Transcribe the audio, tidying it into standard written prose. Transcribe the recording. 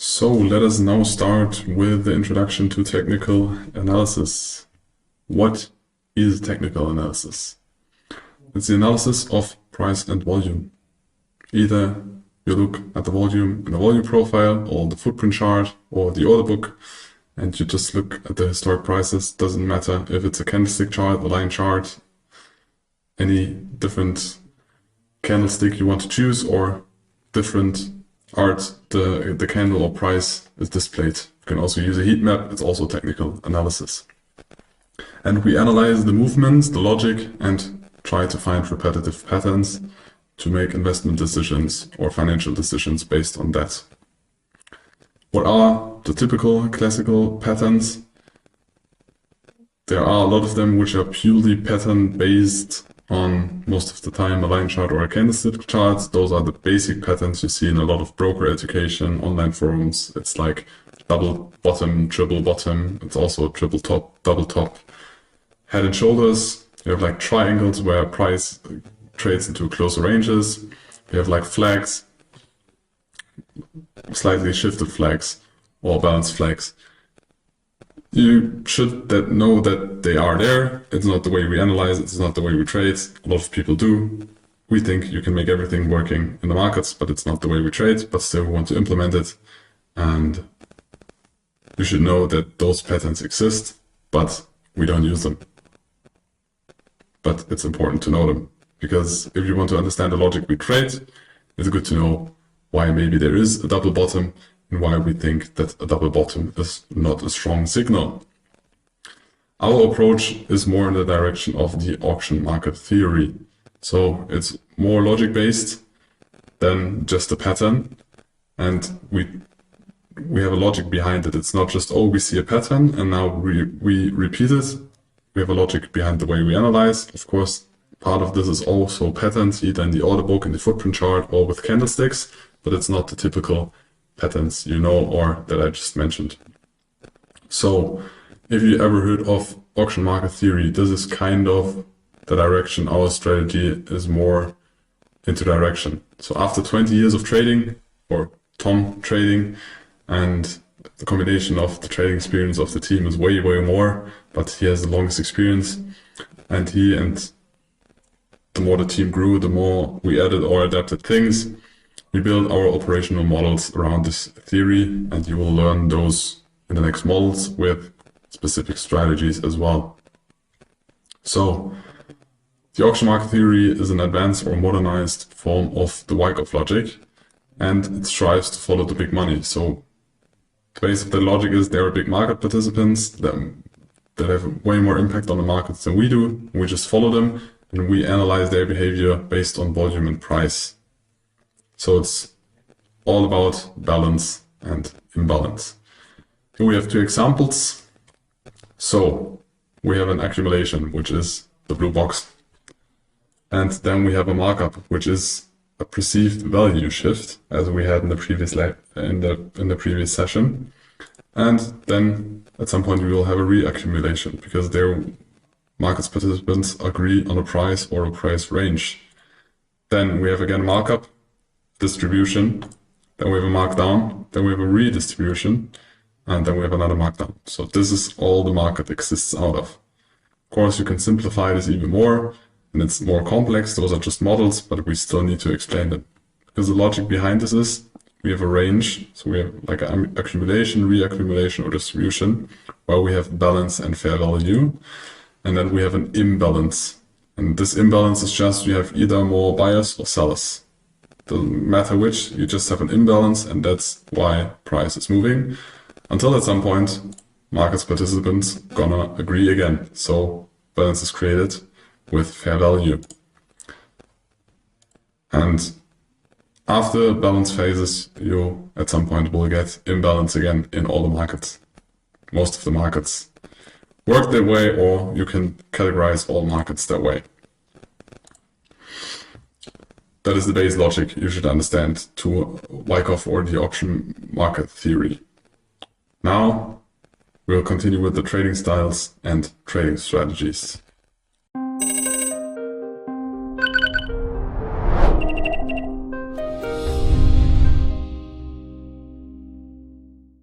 So let us now start with the introduction to technical analysis. What is technical analysis? It's the analysis of price and volume. Either you look at the volume in a volume profile or the footprint chart or the order book, and you just look at the historic prices. Doesn't matter if it's a candlestick chart, a line chart, any different candlestick you want to choose, or different art the candle or price is displayed. You can also use a heat map. It's also technical analysis. And we analyze the movements, the logic, and try to find repetitive patterns to make investment decisions or financial decisions based on that. What are the typical classical patterns? There are a lot of them which are purely pattern based on, most of the time, a line chart or a candlestick chart. Those are the basic patterns you see in a lot of broker education, online forums. It's like double bottom, triple bottom. It's also triple top, double top. Head and shoulders. You have like triangles where price trades into closer ranges. You have like flags, slightly shifted flags or balanced flags. You should know that they are there. It's not the way we analyze it. It's not the way we trade. A lot of people do. We think you can make everything working in the markets, but it's not the way we trade. But still, we want to implement it. And you should know that those patterns exist, but we don't use them. But it's important to know them, because if you want to understand the logic we trade, it's good to know why maybe there is a double bottom and why we think that a double bottom is not a strong signal. Our approach is more in the direction of the auction market theory. So it's more logic based than just a pattern. And we have a logic behind it. It's not just, oh, we see a pattern and now we repeat it. We have a logic behind the way we analyze. Of course, part of this is also patterns, either in the order book, in the footprint chart, or with candlesticks, but it's not the typical patterns you know or that I just mentioned. So if you ever heard of auction market theory, this is kind of the direction our strategy is more into direction. So after 20 years of trading, or Tom trading, and the combination of the trading experience of the team is way more, but he has the longest experience, and the more the team grew, the more we added or adapted things. We build our operational models around this theory, and you will learn those in the next models with specific strategies as well. So the auction market theory is an advanced or modernized form of the Wyckoff logic, and it strives to follow the big money. So the base of the logic is there are big market participants that have way more impact on the markets than we do. We just follow them and we analyze their behavior based on volume and price. So it's all about balance and imbalance. Here we have two examples. So we have an accumulation, which is the blue box. And then we have a markup, which is a perceived value shift, as we had in the previous in the previous session. And then at some point we will have a reaccumulation, because their markets participants agree on a price or a price range. Then we have again markup, distribution, then we have a markdown, then we have a redistribution, and then we have another markdown. So this is all the market exists out of. Of course, you can simplify this even more, and it's more complex. Those are just models, but we still need to explain them. Because the logic behind this is, we have a range, so we have like an accumulation, reaccumulation, or distribution, where we have balance and fair value, and then we have an imbalance. And this imbalance is just, you have either more buyers or sellers. Doesn't matter which, you just have an imbalance, and that's why price is moving. Until at some point, markets participants gonna agree again. So balance is created with fair value. And after balance phases, you at some point will get imbalance again in all the markets. Most of the markets work that way, or you can categorize all markets that way. That is the base logic you should understand to Wyckoff or the auction market theory. Now we'll continue with the trading styles and trading strategies.